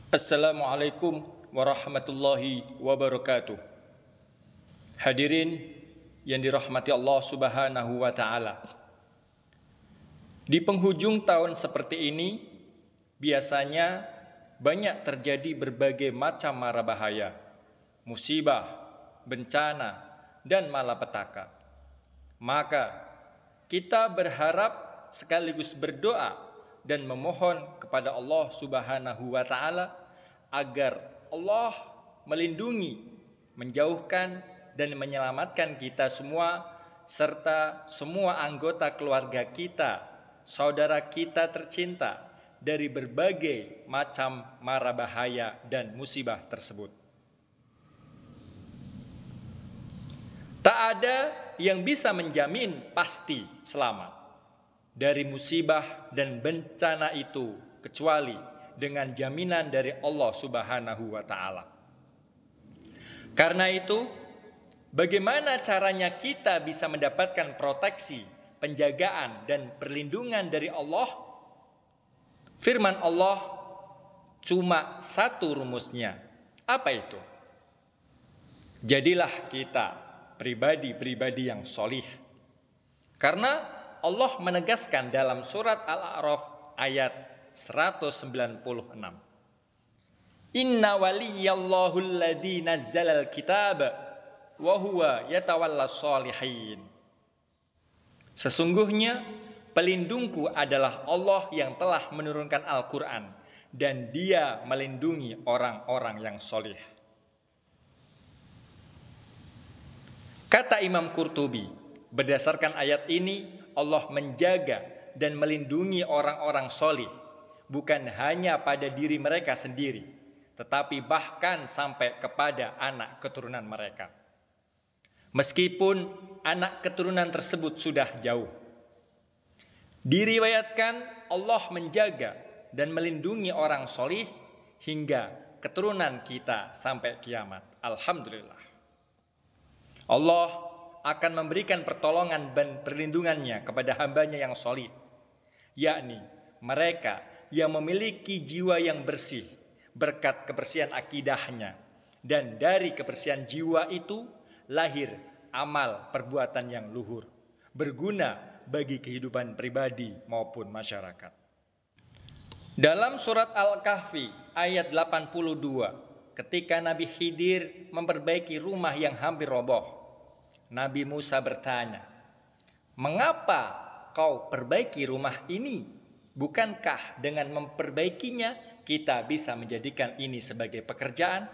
Assalamualaikum warahmatullahi wabarakatuh. Hadirin yang dirahmati Allah Subhanahu wa taala. Di penghujung tahun seperti ini biasanya banyak terjadi berbagai macam mara bahaya, musibah, bencana, dan malapetaka. Maka kita berharap sekaligus berdoa dan memohon kepada Allah Subhanahu wa taala agar Allah melindungi, menjauhkan dan menyelamatkan kita semua serta semua anggota keluarga kita, saudara kita tercinta dari berbagai macam mara bahaya dan musibah tersebut. Tak ada yang bisa menjamin pasti selamat dari musibah dan bencana itu kecuali dengan jaminan dari Allah Subhanahu wa taala. Karena itu, bagaimana caranya kita bisa mendapatkan proteksi, penjagaan dan perlindungan dari Allah? Firman Allah cuma satu rumusnya. Apa itu? Jadilah kita pribadi-pribadi yang solih. Karena Allah menegaskan dalam surat Al-A'raf ayat 196. Inna waliyallahu alladzi nazzalal kitaba wa huwa yatawallas sholihin. Sesungguhnya pelindungku adalah Allah yang telah menurunkan Al-Quran dan Dia melindungi orang-orang yang solih. Kata Imam Qurtubi, berdasarkan ayat ini Allah menjaga dan melindungi orang-orang solih, bukan hanya pada diri mereka sendiri, tetapi bahkan sampai kepada anak keturunan mereka. Meskipun anak keturunan tersebut sudah jauh. Diriwayatkan Allah menjaga dan melindungi orang solih hingga keturunan kita sampai kiamat. Alhamdulillah. Allah akan memberikan pertolongan dan perlindungannya kepada hambanya yang solih, yakni mereka yang memiliki jiwa yang bersih berkat kebersihan akidahnya, dan dari kebersihan jiwa itu lahir amal perbuatan yang luhur, berguna bagi kehidupan pribadi maupun masyarakat. Dalam surat Al-Kahfi ayat 82, ketika Nabi Khidir memperbaiki rumah yang hampir roboh, Nabi Musa bertanya, "Mengapa kau perbaiki rumah ini? Bukankah dengan memperbaikinya kita bisa menjadikan ini sebagai pekerjaan?"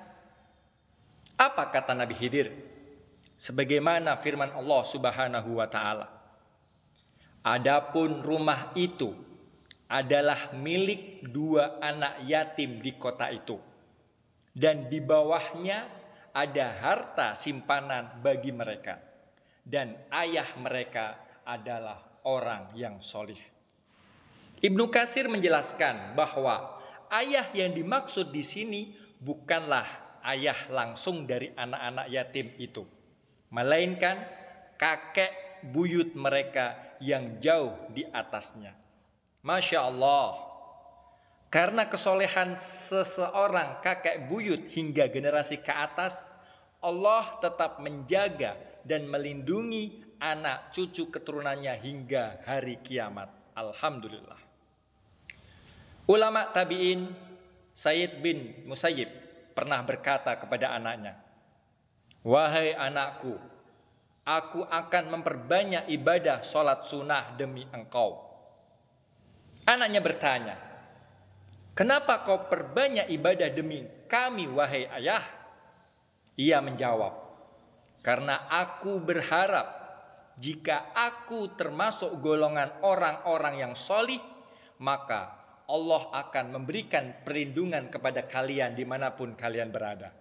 Apa kata Nabi Khidir? Sebagaimana firman Allah Subhanahu wa taala, "Adapun rumah itu adalah milik dua anak yatim di kota itu, dan di bawahnya ada harta simpanan bagi mereka, dan ayah mereka adalah orang yang solih." Ibnu Katsir menjelaskan bahwa ayah yang dimaksud di sini bukanlah ayah langsung dari anak-anak yatim itu, melainkan kakek buyut mereka yang jauh di atasnya. Masya Allah. Karena kesolehan seseorang kakek buyut hingga generasi ke atas, Allah tetap menjaga dan melindungi anak cucu keturunannya hingga hari kiamat. Alhamdulillah. Ulama tabi'in Sayyid bin Musayyib pernah berkata kepada anaknya, "Wahai anakku, aku akan memperbanyak ibadah sholat sunnah demi engkau." Anaknya bertanya, "Kenapa kau perbanyak ibadah demi kami, wahai ayah?" Ia menjawab, "Karena aku berharap jika aku termasuk golongan orang-orang yang solih, maka Allah akan memberikan perlindungan kepada kalian dimanapun kalian berada."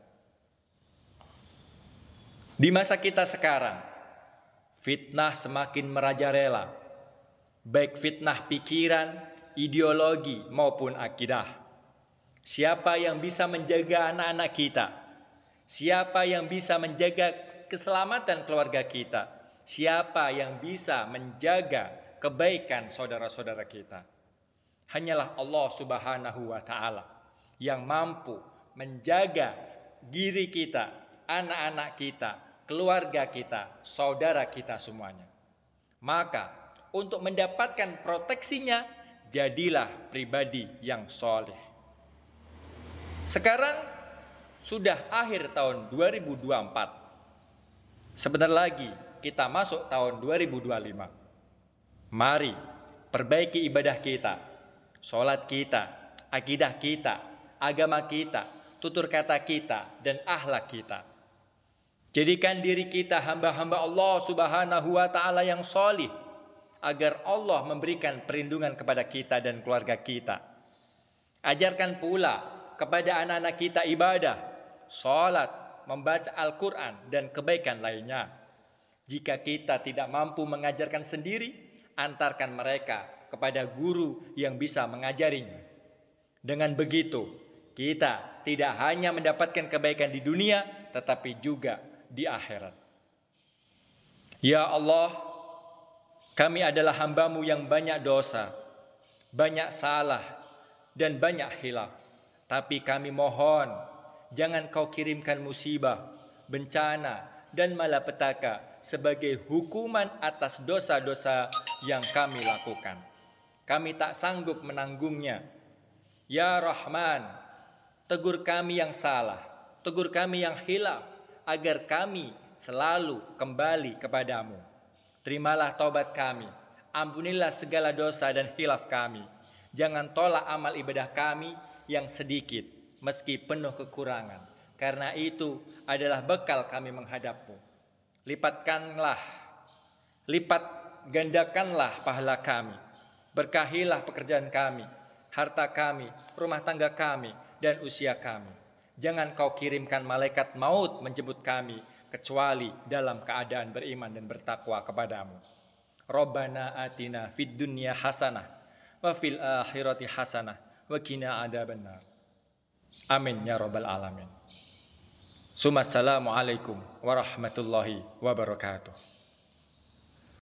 Di masa kita sekarang, fitnah semakin merajalela, baik fitnah pikiran, ideologi maupun akidah. Siapa yang bisa menjaga anak-anak kita? Siapa yang bisa menjaga keselamatan keluarga kita? Siapa yang bisa menjaga kebaikan saudara-saudara kita? Hanyalah Allah Subhanahu wa taala. yang mampu menjaga diri kita, anak-anak kita, keluarga kita, saudara kita semuanya. Maka untuk mendapatkan proteksinya, jadilah pribadi yang soleh. Sekarang sudah akhir tahun 2024. Sebentar lagi kita masuk tahun 2025. Mari perbaiki ibadah kita, sholat kita, akidah kita, agama kita, tutur kata kita, dan akhlak kita. Jadikan diri kita hamba-hamba Allah Subhanahu wa ta'ala yang solih, agar Allah memberikan perlindungan kepada kita dan keluarga kita. Ajarkan pula kepada anak-anak kita ibadah, sholat, membaca Al-Quran, dan kebaikan lainnya. Jika kita tidak mampu mengajarkan sendiri, antarkan mereka kepada guru yang bisa mengajarinya. Dengan begitu, kita tidak hanya mendapatkan kebaikan di dunia, tetapi juga di akhirat. Ya Allah, kami adalah hamba-Mu yang banyak dosa, banyak salah, dan banyak khilaf. Tapi kami mohon, jangan Kau kirimkan musibah, bencana, dan malapetaka sebagai hukuman atas dosa-dosa yang kami lakukan. Kami tak sanggup menanggungnya. Ya Rahman, tegur kami yang salah, tegur kami yang khilaf, agar kami selalu kembali kepadamu. Terimalah taubat kami, ampunilah segala dosa dan khilaf kami. Jangan tolak amal ibadah kami yang sedikit, meski penuh kekurangan, karena itu adalah bekal kami menghadap-Mu. Lipat gandakanlah pahala kami, berkahilah pekerjaan kami, harta kami, rumah tangga kami, dan usia kami. Jangan Kau kirimkan malaikat maut menjemput kami, kecuali dalam keadaan beriman dan bertakwa kepadamu. Rabbana atina fid dunya hasanah, wa fil akhirati hasanah, wa qina adzabannar. Amin ya rabbal alamin. Assalamualaikum warahmatullahi wabarakatuh.